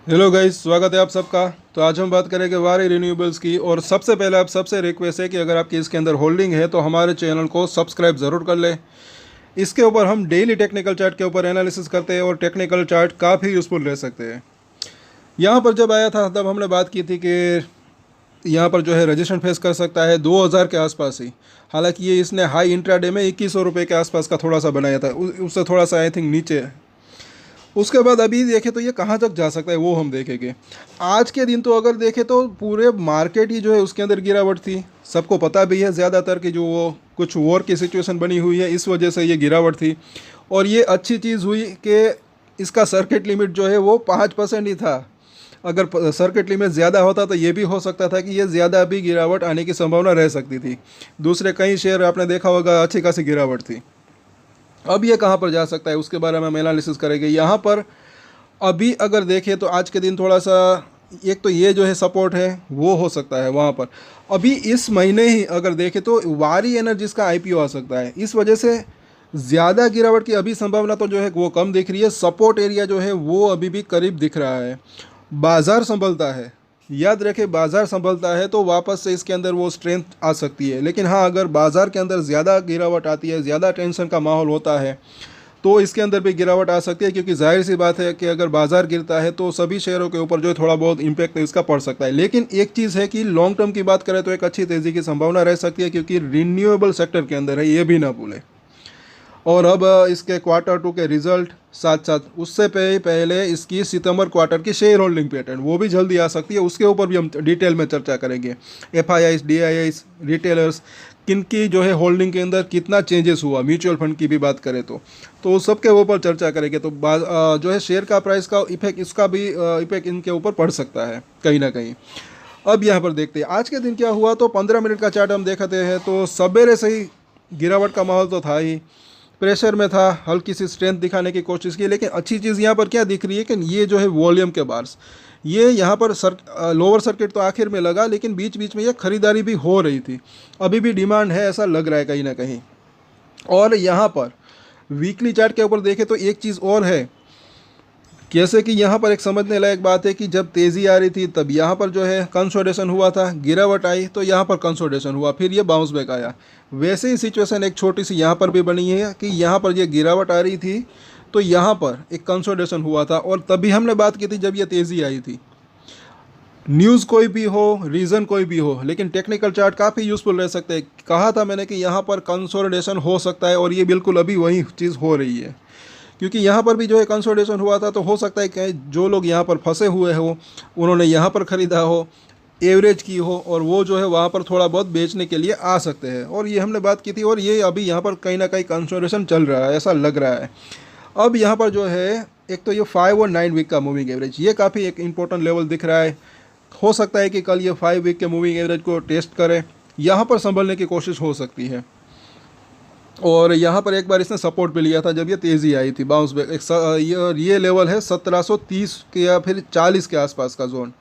Hello guys, स्वागत है आप सबका। तो आज हम बात करेंगे वारी रिन्यूएबल्स की। और सबसे पहले आप सबसे रिक्वेस्ट है कि अगर आपकी इसके अंदर होल्डिंग है तो हमारे चैनल को सब्सक्राइब ज़रूर कर लें। इसके ऊपर हम डेली टेक्निकल चार्ट के ऊपर एनालिसिस करते हैं और टेक्निकल चार्ट काफ़ी यूज़फुल रह सकते हैं। यहाँ पर जब आया था तब हमने बात की थी कि यहाँ पर जो है रजिस्ट्रेशन फेस कर सकता है 2000 के आसपास ही। हालांकि ये इसने हाई इंट्राडे में 2100 रुपये के आसपास का थोड़ा सा बनाया था, उससे थोड़ा सा आई थिंक नीचे है। उसके बाद अभी देखें तो ये कहाँ तक जा सकता है वो हम देखेंगे। आज के दिन तो अगर देखें तो पूरे मार्केट ही जो है उसके अंदर गिरावट थी। सबको पता भी है ज़्यादातर कि जो वो कुछ वॉर की सिचुएशन बनी हुई है, इस वजह से ये गिरावट थी। और ये अच्छी चीज़ हुई कि इसका सर्किट लिमिट जो है वो 5% ही था। अगर सर्किट लिमिट ज़्यादा होता तो ये भी हो सकता था कि ये ज़्यादा भी गिरावट आने की संभावना रह सकती थी। दूसरे कई शेयर आपने देखा होगा अच्छी खासी गिरावट थी। अब ये कहाँ पर जा सकता है उसके बारे में हम एनालिसिस करेंगे। यहाँ पर अभी अगर देखें तो आज के दिन थोड़ा सा, एक तो ये जो है सपोर्ट है वो हो सकता है वहाँ पर। अभी इस महीने ही अगर देखें तो वारी एनर्जीज का आईपीओ आ सकता है। इस वजह से ज़्यादा गिरावट की अभी संभावना तो जो है वो कम दिख रही है। सपोर्ट एरिया जो है वो अभी भी करीब दिख रहा है। बाज़ार संभलता है, याद रखें, बाज़ार संभलता है तो वापस से इसके अंदर वो स्ट्रेंथ आ सकती है। लेकिन हाँ, अगर बाज़ार के अंदर ज़्यादा गिरावट आती है, ज़्यादा टेंशन का माहौल होता है तो इसके अंदर भी गिरावट आ सकती है। क्योंकि जाहिर सी बात है कि अगर बाज़ार गिरता है तो सभी शेयरों के ऊपर जो है थोड़ा बहुत इम्पैक्ट इसका पड़ सकता है। लेकिन एक चीज़ है कि लॉन्ग टर्म की बात करें तो एक अच्छी तेज़ी की संभावना रह सकती है, क्योंकि रिन्यूएबल सेक्टर के अंदर है, ये भी ना भूलें। और अब इसके क्वार्टर 2 के रिजल्ट साथ साथ उससे पहले इसकी सितंबर क्वार्टर की शेयर होल्डिंग पैटर्न वो भी जल्दी आ सकती है। उसके ऊपर भी हम डिटेल में चर्चा करेंगे। FIIs, DIIs, रिटेलर्स, किनकी जो है होल्डिंग के अंदर कितना चेंजेस हुआ, म्यूचुअल फंड की भी बात करें तो उस सब के ऊपर चर्चा करेंगे। तो जो है शेयर का प्राइस का इफेक्ट, इसका भी इफेक्ट इनके ऊपर पड़ सकता है कहीं ना कहीं। अब यहाँ पर देखते हैं आज के दिन क्या हुआ। तो 15 मिनट का चार्ट हम देखते हैं तो सवेरे से ही गिरावट का माहौल तो था ही, प्रेशर में था, हल्की सी स्ट्रेंथ दिखाने की कोशिश की। लेकिन अच्छी चीज़ यहाँ पर क्या दिख रही है कि ये जो है वॉल्यूम के बार्स, ये यहाँ पर लोअर सर्किट तो आखिर में लगा, लेकिन बीच बीच में ये खरीदारी भी हो रही थी। अभी भी डिमांड है ऐसा लग रहा है कहीं ना कहीं। और यहाँ पर वीकली चार्ट के ऊपर देखें तो एक चीज़ और है, जैसे कि यहाँ पर एक समझने लायक बात है कि जब तेज़ी आ रही थी तब यहाँ पर जो है कंसोलिडेशन हुआ था, गिरावट आई तो यहाँ पर कंसोलिडेशन हुआ, फिर ये बाउंस बैक आया। वैसे ही सिचुएशन एक छोटी सी यहाँ पर भी बनी है कि यहाँ पर ये गिरावट आ रही थी तो यहाँ पर एक कंसोलिडेशन हुआ था। और तभी हमने बात की थी जब ये तेज़ी आई थी। न्यूज़ कोई भी हो, रीज़न कोई भी हो, लेकिन टेक्निकल चार्ट काफ़ी यूज़फुल रह सकते हैं। कहा था मैंने कि यहाँ पर कंसोलिडेशन हो सकता है और ये बिल्कुल अभी वही चीज़ हो रही है। क्योंकि यहाँ पर भी जो है कंसोलिडेशन हुआ था तो हो सकता है कि जो लोग यहाँ पर फंसे हुए हो उन्होंने यहाँ पर ख़रीदा हो, एवरेज की हो, और वो जो है वहाँ पर थोड़ा बहुत बेचने के लिए आ सकते हैं। और ये हमने बात की थी और ये अभी यहाँ पर कहीं ना कहीं कंसोलिडेशन चल रहा है ऐसा लग रहा है। अब यहाँ पर जो है एक तो ये 5 और 9 वीक का मूविंग एवरेज, ये काफ़ी एक इंपॉर्टेंट लेवल दिख रहा है। हो सकता है कि कल ये 5 वीक के मूविंग एवरेज को टेस्ट करें, यहाँ पर संभलने की कोशिश हो सकती है। और यहाँ पर एक बार इसने सपोर्ट भी लिया था जब ये तेज़ी आई थी, बाउंस बैक। ये लेवल है 1730 के या फिर 40 के आसपास का जोन।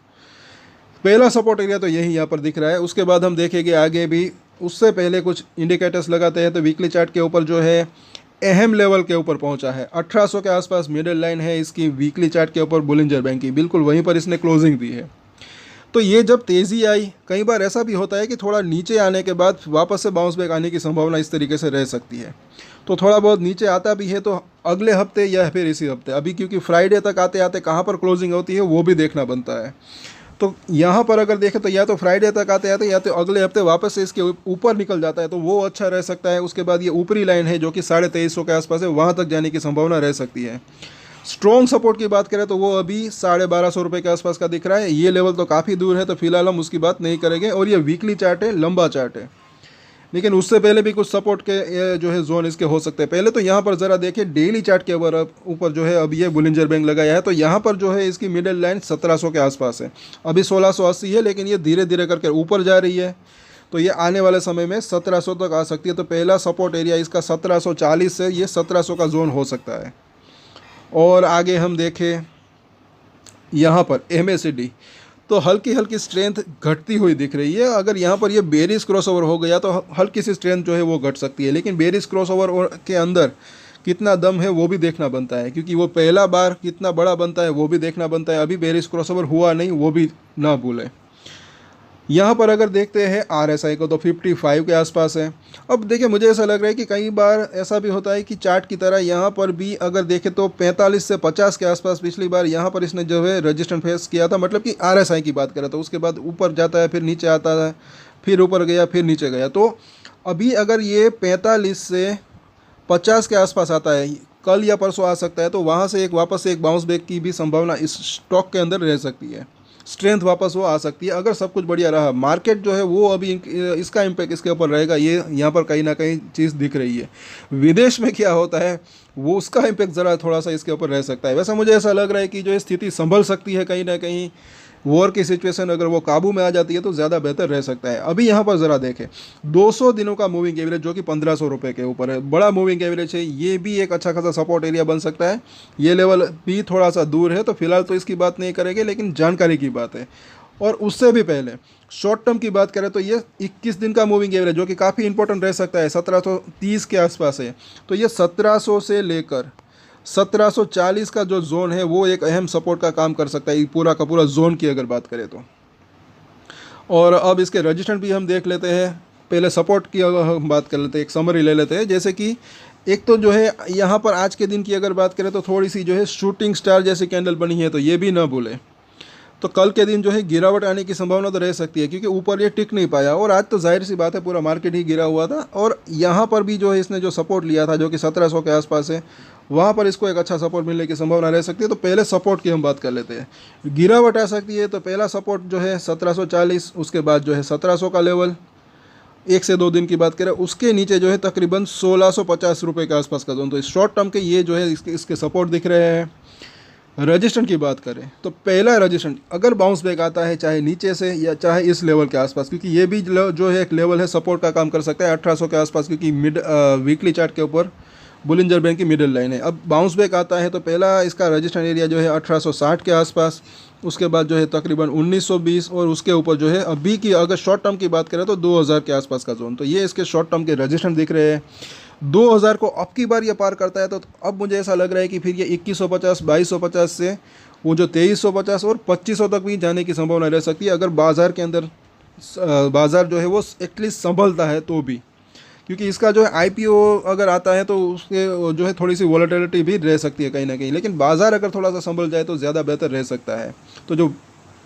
पहला सपोर्ट एरिया तो यही यहाँ पर दिख रहा है। उसके बाद हम देखेंगे आगे भी। उससे पहले कुछ इंडिकेटर्स लगाते हैं तो वीकली चार्ट के ऊपर जो है अहम लेवल के ऊपर पहुंचा है, 1800 के आसपास मिडिल लाइन है इसकी वीकली चार्ट के ऊपर बुलिंजर बैंक की, बिल्कुल वहीं पर इसने क्लोजिंग दी है। तो ये जब तेज़ी आई, कई बार ऐसा भी होता है कि थोड़ा नीचे आने के बाद वापस से बाउंस बैक आने की संभावना इस तरीके से रह सकती है। तो थोड़ा बहुत नीचे आता भी है तो अगले हफ्ते या फिर इसी हफ्ते, अभी क्योंकि फ्राइडे तक आते आते कहाँ पर क्लोजिंग होती है वो भी देखना बनता है। तो यहाँ पर अगर देखें तो या तो फ्राइडे तक आते आते या तो अगले हफ्ते वापस से इसके ऊपर निकल जाता है तो वो अच्छा रह सकता है। उसके बाद ये ऊपरी लाइन है जो कि 2350 के आसपास है, वहाँ तक जाने की संभावना रह सकती है। स्ट्रॉन्ग सपोर्ट की बात करें तो वो अभी 1250 रुपये के आसपास का दिख रहा है। ये लेवल तो काफ़ी दूर है तो फिलहाल हम उसकी बात नहीं करेंगे। और ये वीकली चार्ट है, लंबा चार्ट है, लेकिन उससे पहले भी कुछ सपोर्ट के जो है जोन इसके हो सकते हैं। पहले तो यहाँ पर ज़रा देखिए डेली चार्ट के ऊपर जो है अभी ये बुलिंजर बैंक लगाया है तो यहाँ पर जो है इसकी मिडिल लाइन 1700 के आसपास है। अभी 1680 है, लेकिन ये धीरे धीरे करके ऊपर जा रही है तो ये आने वाले समय में 1700 तक आ सकती है। तो पहला सपोर्ट एरिया इसका 1740 से ये 1700 का जोन हो सकता है। और आगे हम देखें यहाँ पर MACD तो हल्की हल्की स्ट्रेंथ घटती हुई दिख रही है। अगर यहाँ पर ये बेरिश क्रॉसओवर हो गया तो हल्की सी स्ट्रेंथ जो है वो घट सकती है, लेकिन बेरिश क्रॉसओवर के अंदर कितना दम है वो भी देखना बनता है, क्योंकि वो पहला बार कितना बड़ा बनता है वो भी देखना बनता है। अभी बेरिश क्रॉसओवर हुआ नहीं वो भी ना भूलें। यहाँ पर अगर देखते हैं RSI को तो 55 के आसपास है। अब देखिए मुझे ऐसा लग रहा है कि कई बार ऐसा भी होता है कि चार्ट की तरह यहाँ पर भी अगर देखें तो 45 से 50 के आसपास पिछली बार यहाँ पर इसने जो है रजिस्टेंस फेस किया था, मतलब कि RSI की बात करें तो उसके बाद ऊपर जाता है, फिर नीचे आता है, फिर ऊपर गया, फिर नीचे गया। तो अभी अगर ये 45 से 50 के आसपास आता है, कल या परसों आ सकता है, तो वहाँ से एक वापस से एक बाउंस बैक की भी संभावना इस स्टॉक के अंदर रह सकती है। स्ट्रेंथ वापस वो आ सकती है अगर सब कुछ बढ़िया रहा। मार्केट जो है वो अभी इसका इम्पैक्ट इसके ऊपर रहेगा, ये यहाँ पर कहीं ना कहीं चीज़ दिख रही है। विदेश में क्या होता है वो उसका इम्पैक्ट ज़रा थोड़ा सा इसके ऊपर रह सकता है। वैसे मुझे ऐसा लग रहा है कि जो स्थिति संभल सकती है कहीं ना कहीं, वॉर की सिचुएशन अगर वो काबू में आ जाती है तो ज़्यादा बेहतर रह सकता है। अभी यहाँ पर ज़रा देखें 200 दिनों का मूविंग एवरेज जो कि 1500 रुपये के ऊपर है, बड़ा मूविंग एवरेज है, ये भी एक अच्छा खासा सपोर्ट एरिया बन सकता है। ये लेवल भी थोड़ा सा दूर है, तो फिलहाल तो इसकी बात नहीं करेंगे, लेकिन जानकारी की बात है। और उससे भी पहले शॉर्ट टर्म की बात करें तो ये 21 दिन का मूविंग एवरेज जो कि काफ़ी इंपॉर्टेंट रह सकता है, 1730 के आसपास है। तो ये 1700 से लेकर 1740 का जो जोन है वो एक अहम सपोर्ट का काम कर सकता है, पूरा का पूरा जोन की अगर बात करें तो। और अब इसके रजिस्टेंस भी हम देख लेते हैं। पहले सपोर्ट की अगर हम बात कर लेते हैं, एक समरी ले लेते हैं। जैसे कि एक तो जो है यहाँ पर आज के दिन की अगर बात करें तो थोड़ी सी जो है शूटिंग स्टार जैसी कैंडल बनी है, तो ये भी ना भूलें। तो कल के दिन जो है गिरावट आने की संभावना तो रह सकती है, क्योंकि ऊपर ये टिक नहीं पाया, और आज तो जाहिर सी बात है पूरा मार्केट ही गिरा हुआ था। और यहाँ पर भी जो है इसने जो सपोर्ट लिया था जो कि 1700 के आसपास है, वहाँ पर इसको एक अच्छा सपोर्ट मिलने की संभावना रह सकती है। तो पहले सपोर्ट की हम बात कर लेते हैं। गिरावट आ सकती है तो पहला सपोर्ट जो है 1740, उसके बाद जो है 1700 का लेवल, 1 से 2 दिन की बात करें उसके नीचे जो है तकरीबन 1650 रुपये के आसपास का जोन। तो शॉर्ट टर्म के ये जो है इसके सपोर्ट दिख रहे हैं। रजिस्टेंस की बात करें तो पहला रजिस्टेंस अगर बाउंस बैक आता है चाहे नीचे से या चाहे इस लेवल के आसपास, क्योंकि ये भी जो है एक लेवल है सपोर्ट का काम कर सकता है 1800 के आसपास, क्योंकि वीकली चार्ट के ऊपर बुलिंजर बैंड की मिडिल लाइन है। अब बाउंस बैक आता है तो पहला इसका रजिस्टेंस एरिया जो है 1860 के आसपास, उसके बाद जो है तकरीबन 1920, और उसके ऊपर जो है अभी की अगर शॉर्ट टर्म की बात करें तो 2000 के आसपास का जोन। तो ये इसके शॉर्ट टर्म के रजिस्टेंस दिख रहे हैं। 2000 को अब की बार ये पार करता है तो अब मुझे ऐसा लग रहा है कि फिर ये 2150, 2250 से वो जो 2350 और 2500 तक भी जाने की संभावना रह सकती है, अगर बाज़ार के अंदर बाज़ार जो है वो एटलीस्ट संभलता है तो भी। क्योंकि इसका जो है IPO अगर आता है तो उसके जो है थोड़ी सी वॉलेटिलिटी भी रह सकती है कहीं ना कहीं, लेकिन बाज़ार अगर थोड़ा सा संभल जाए तो ज़्यादा बेहतर रह सकता है। तो जो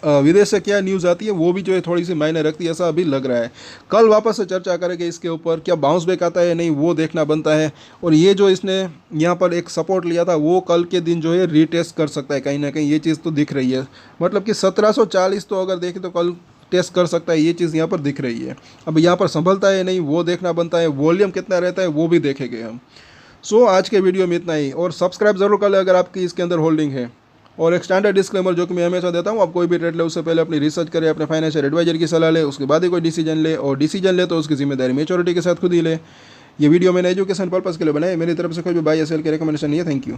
विदेश से क्या न्यूज़ आती है वो भी जो है थोड़ी सी मायने रखती है, ऐसा अभी लग रहा है। कल वापस से चर्चा करेंगे इसके ऊपर, क्या बाउंस बैक आता है नहीं वो देखना बनता है। और ये जो इसने यहाँ पर एक सपोर्ट लिया था वो कल के दिन जो है रीटेस्ट कर सकता है कहीं ना कहीं, ये चीज़ तो दिख रही है। मतलब कि 1740 तो अगर देखें तो कल टेस्ट कर सकता है, ये चीज़ यहाँ पर दिख रही है। अब यहाँ पर संभलता है नहीं वो देखना बनता है, वॉल्यूम कितना रहता है वो भी देखेंगे हम। सो आज के वीडियो में इतना ही, और सब्सक्राइब ज़रूर कर लें अगर आपकी इसके अंदर होल्डिंग है। और एक स्टैंडर्ड डिस्क्लेमर जो कि मैं हमेशा देता हूँ, आप कोई भी ट्रेड ले उससे पहले अपनी रिसर्च करें, अपने फाइनेंशियल एडवाइजर की सलाह ले, उसके बाद ही कोई डिसीजन ले, और डिसीजन ले तो उसकी जिम्मेदारी मेच्योरिटी के साथ खुद ही ले। ये वीडियो मैंने एजुकेशन पर्पज़ के लिए बनाई, मेरी तरफ से कोई भी बाय या सेल की रिकमेंडेशन नहीं है। Thank you.